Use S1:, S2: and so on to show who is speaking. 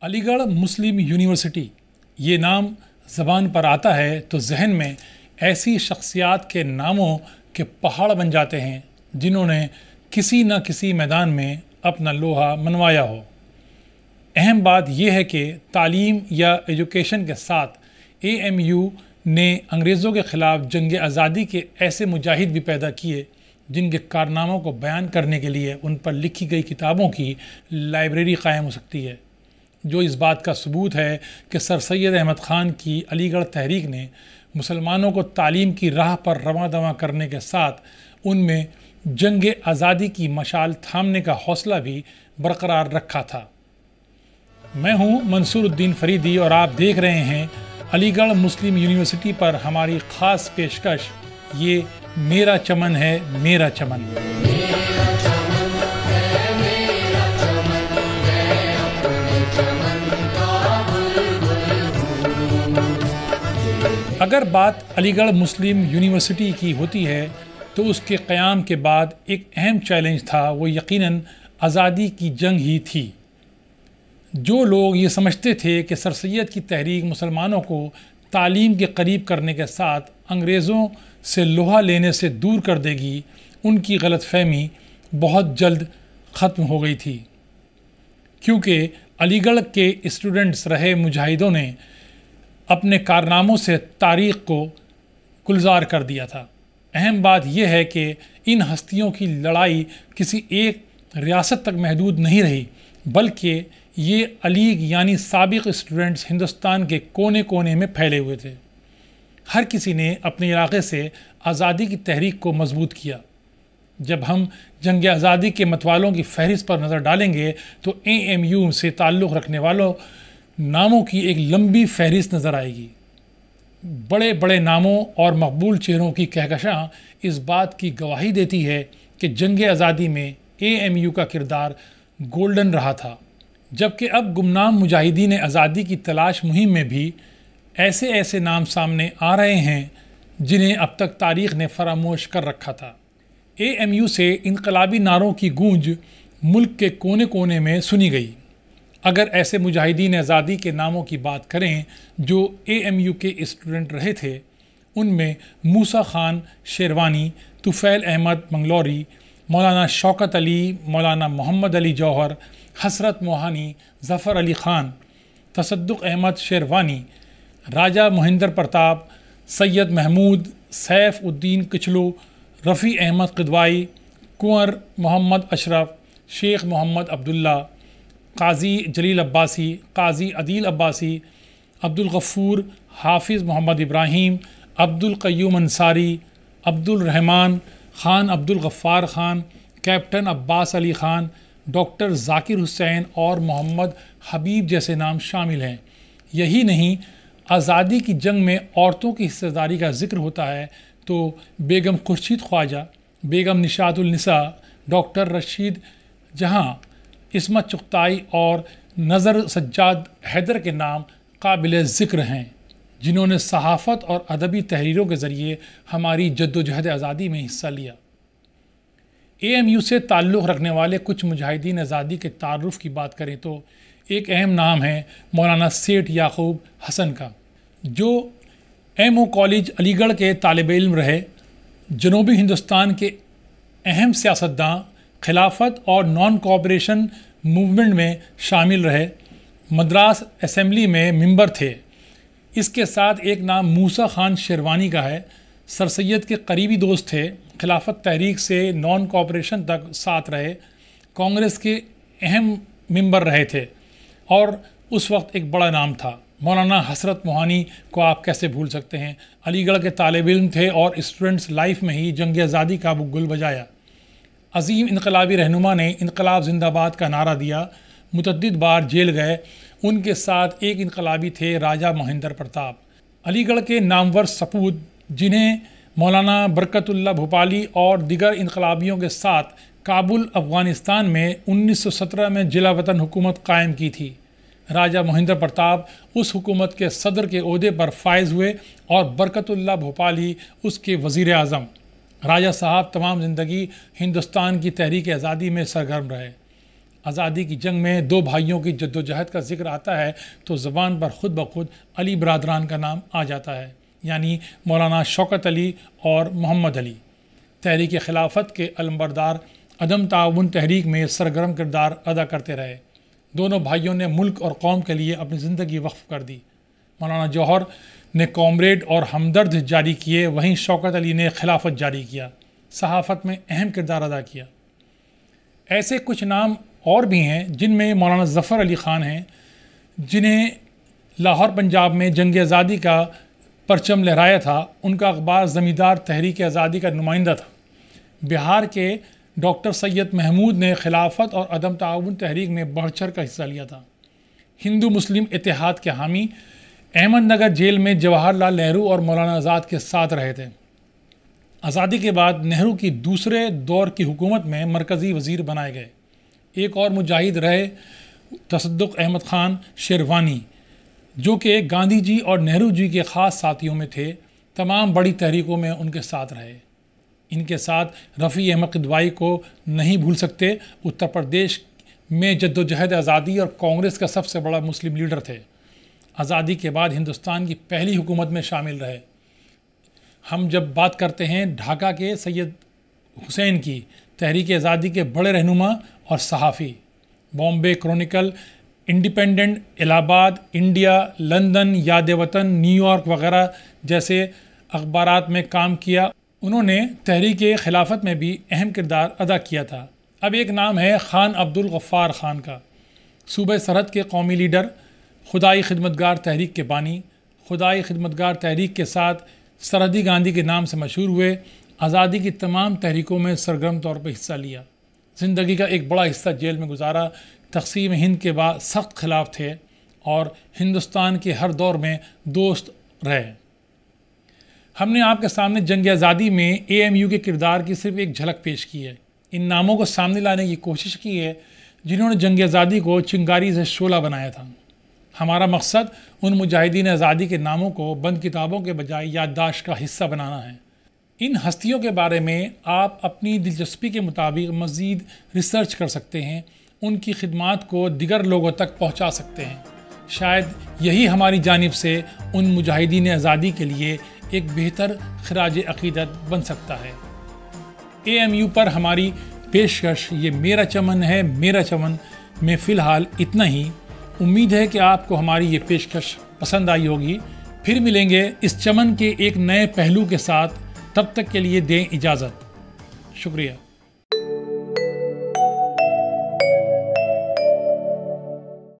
S1: علی گڑھ مسلم یونیورسٹی یہ نام زبان پر آتا ہے تو ذہن میں ایسی شخصیات کے ناموں کے پہاڑ بن جاتے ہیں جنہوں نے کسی نہ کسی میدان میں اپنا لوہا منوایا ہو۔ اہم بات یہ ہے کہ تعلیم یا ایجوکیشن کے ساتھ AMU نے انگریزوں کے خلاف جنگ آزادی کے ایسے مجاہد بھی پیدا کیے جن کے کارناموں کو بیان کرنے کے لیے ان پر لکھی گئی کتابوں کی لائبریری قائم ہو سکتی ہے، جو اس بات کا ثبوت ہے کہ سر سید احمد خان کی علی گڑھ تحریک نے مسلمانوں کو تعلیم کی راہ پر رواں دواں کرنے کے ساتھ ان میں جنگ آزادی کی مشعل تھامنے کا حوصلہ بھی برقرار رکھا تھا۔ میں ہوں منصور الدین فریدی اور آپ دیکھ رہے ہیں علی گڑھ مسلم یونیورسٹی پر ہماری خاص پیشکش، یہ میرا چمن ہے میرا چمن۔ اگر بات علی گڑھ مسلم یونیورسٹی کی ہوتی ہے تو اس کے قیام کے بعد ایک اہم چیلنج تھا، وہ یقیناً آزادی کی جنگ ہی تھی۔ جو لوگ یہ سمجھتے تھے کہ سر سید کی تحریک مسلمانوں کو تعلیم کے قریب کرنے کے ساتھ انگریزوں سے لوہا لینے سے دور کر دے گی، ان کی غلط فہمی بہت جلد ختم ہو گئی تھی، کیونکہ علی گڑھ کے اسٹوڈنٹس رہے مجاہدوں نے اپنے کارناموں سے تاریخ کو گلزار کر دیا تھا۔ اہم بات یہ ہے کہ ان ہستیوں کی لڑائی کسی ایک ریاست تک محدود نہیں رہی، بلکہ یہ علیگ یعنی سابق اسٹوڈنٹس ہندوستان کے کونے کونے میں پھیلے ہوئے تھے۔ ہر کسی نے اپنے علاقے سے آزادی کی تحریک کو مضبوط کیا۔ جب ہم جنگ آزادی کے متوالوں کی فہرست پر نظر ڈالیں گے تو AMU سے تعلق رکھنے والوں ناموں کی ایک لمبی فہرست نظر آئے گی۔ بڑے بڑے ناموں اور مقبول چہروں کی کہکشاں اس بات کی گواہی دیتی ہے کہ جنگ آزادی میں AMU کا کردار گولڈن رہا تھا، جبکہ اب گمنام مجاہدین آزادی کی تلاش مہم میں بھی ایسے ایسے نام سامنے آ رہے ہیں جنہیں اب تک تاریخ نے فراموش کر رکھا تھا۔ AMU سے انقلابی نعروں کی گونج ملک کے کونے کونے میں سنی گئی۔ اگر ایسے مجاہدین آزادی کے ناموں کی بات کریں جو AMU کے اسٹوڈنٹ رہے تھے، ان میں موسیٰ خان شیروانی، طفیل احمد منگلوری، مولانا شوکت علی، مولانا محمد علی جوہر، حسرت موہانی، ظفر علی خان، تصدق احمد شیروانی، راجہ مہندر پرتاپ، سید محمود، سیف الدین کچلو، رفیع احمد قدوائی، کنور محمد اشرف، شیخ محمد عبداللہ، قاضی جلیل عباسی، قاضی عدیل عباسی، عبدالغفور، حافظ محمد ابراہیم، عبدالقیوم انصاری، عبدالرحمن خان، عبدالغفار خان، کیپٹن عباس علی خان، ڈاکٹر ذاکر حسین اور محمد حبیب جیسے نام شامل ہیں۔ یہی نہیں، آزادی کی جنگ میں عورتوں کی حصہ داری کا ذکر ہوتا ہے تو بیگم خورشید خواجہ، بیگم نشاط النساء، ڈاکٹر رشید جہاں، عصمت چغتائی اور نظر سجاد حیدر کے نام قابل ذکر ہیں، جنہوں نے صحافت اور ادبی تحریروں کے ذریعے ہماری جدوجہد آزادی میں حصہ لیا۔ AMU سے تعلق رکھنے والے کچھ مجاہدین آزادی کے تعارف کی بات کریں تو ایک اہم نام ہے مولانا سیٹھ یعقوب حسن کا، جو MO کالج علی گڑھ کے طالب علم رہے۔ جنوبی ہندوستان کے اہم سیاستداں خلافت اور نان کوآپریشن موومنٹ میں شامل رہے، مدراس اسمبلی میں ممبر تھے۔ اس کے ساتھ ایک نام موسیٰ خان شیروانی کا ہے، سر سید کے قریبی دوست تھے، خلافت تحریک سے نان کوآپریشن تک ساتھ رہے، کانگریس کے اہم ممبر رہے تھے اور اس وقت ایک بڑا نام تھا۔ مولانا حسرت موہانی کو آپ کیسے بھول سکتے ہیں، علی گڑھ کے طالب علم تھے اور اسٹوڈنٹس لائف میں ہی جنگ آزادی کا گل بجایا۔ عظیم انقلابی رہنما نے انقلاب زندہ باد کا نعرہ دیا، متعدد بار جیل گئے۔ ان کے ساتھ ایک انقلابی تھے راجہ مہندر پرتاپ۔ علی گڑھ کے نامور سپوت جنہیں مولانا برکت اللہ بھوپالی اور دیگر انقلابیوں کے ساتھ کابل افغانستان میں 1917 میں جلا وطن حکومت قائم کی تھی، راجہ مہندر پرتاپ اس حکومت کے صدر کے عہدے پر فائز ہوئے اور برکت اللہ بھوپالی اس کے وزیر اعظم۔ راجہ صاحب تمام زندگی ہندوستان کی تحریک آزادی میں سرگرم رہے۔ آزادی کی جنگ میں دو بھائیوں کی جدوجہد کا ذکر آتا ہے تو زبان پر خود بخود علی برادران کا نام آ جاتا ہے، یعنی مولانا شوکت علی اور محمد علی۔ تحریک خلافت کے علمبردار عدم تعاون تحریک میں سرگرم کردار ادا کرتے رہے۔ دونوں بھائیوں نے ملک اور قوم کے لیے اپنی زندگی وقف کر دی۔ مولانا جوہر نے کامریڈ اور ہمدرد جاری کیے، وہیں شوکت علی نے خلافت جاری کیا، صحافت میں اہم کردار ادا کیا۔ ایسے کچھ نام اور بھی ہیں جن میں مولانا ظفر علی خان ہیں، جنہیں لاہور پنجاب میں جنگ آزادی کا پرچم لہرایا تھا۔ ان کا اخبار زمیندار تحریک آزادی کا نمائندہ تھا۔ بہار کے ڈاکٹر سید محمود نے خلافت اور عدم تعاون تحریک میں بڑھ چڑھ کر حصہ لیا تھا۔ ہندو مسلم اتحاد کے حامی احمد نگر جیل میں جواہر لال نہرو اور مولانا آزاد کے ساتھ رہے تھے۔ آزادی کے بعد نہرو کی دوسرے دور کی حکومت میں مرکزی وزیر بنائے گئے۔ ایک اور مجاہد رہے تصدق احمد خان شیروانی، جو کہ گاندھی جی اور نہرو جی کے خاص ساتھیوں میں تھے۔ تمام بڑی تحریکوں میں ان کے ساتھ رہے۔ ان کے ساتھ رفیع احمد قدوائی کو نہیں بھول سکتے۔ اتر پردیش میں جدوجہد آزادی اور کانگریس کا سب سے بڑا مسلم لیڈر تھے۔ آزادی کے بعد ہندوستان کی پہلی حکومت میں شامل رہے۔ ہم جب بات کرتے ہیں ڈھاکہ کے سید حسین کی، تحریک آزادی کے بڑے رہنما اور صحافی، بامبے کرونیکل، انڈیپینڈنٹ، الہ آباد، انڈیا، لندن، یاد وطن، نیو یارک وغیرہ جیسے اخبارات میں کام کیا۔ انہوں نے تحریک خلافت میں بھی اہم کردار ادا کیا تھا۔ اب ایک نام ہے خان عبد الغفار خان کا، صوبہ سرحد کے قومی لیڈر، خدائی خدمتگار تحریک کے بانی۔ خدائی خدمتگار تحریک کے ساتھ سرحدی گاندھی کے نام سے مشہور ہوئے۔ آزادی کی تمام تحریکوں میں سرگرم طور پر حصہ لیا۔ زندگی کا ایک بڑا حصہ جیل میں گزارا۔ تقسیم ہند کے بعد سخت خلاف تھے اور ہندوستان کے ہر دور میں دوست رہے۔ ہم نے آپ کے سامنے جنگ آزادی میں اے ایم یو کے کردار کی صرف ایک جھلک پیش کی ہے۔ ان ناموں کو سامنے لانے کی کوشش کی ہے جنہوں نے جنگ آزادی کو چنگاری سے شعلہ بنایا تھا۔ ہمارا مقصد ان مجاہدین آزادی کے ناموں کو بند کتابوں کے بجائے یادداشت کا حصہ بنانا ہے۔ ان ہستیوں کے بارے میں آپ اپنی دلچسپی کے مطابق مزید ریسرچ کر سکتے ہیں، ان کی خدمات کو دیگر لوگوں تک پہنچا سکتے ہیں۔ شاید یہی ہماری جانب سے ان مجاہدین آزادی کے لیے ایک بہتر خراج عقیدت بن سکتا ہے۔ اے ایم یو پر ہماری پیشکش یہ میرا چمن ہے میرا چمن میں فی الحال اتنا ہی۔ امید ہے کہ آپ کو ہماری یہ پیشکش پسند آئی ہوگی۔ پھر ملیں گے اس چمن کے ایک نئے پہلو کے ساتھ۔ تب تک کے لیے دیں اجازت۔ شکریہ۔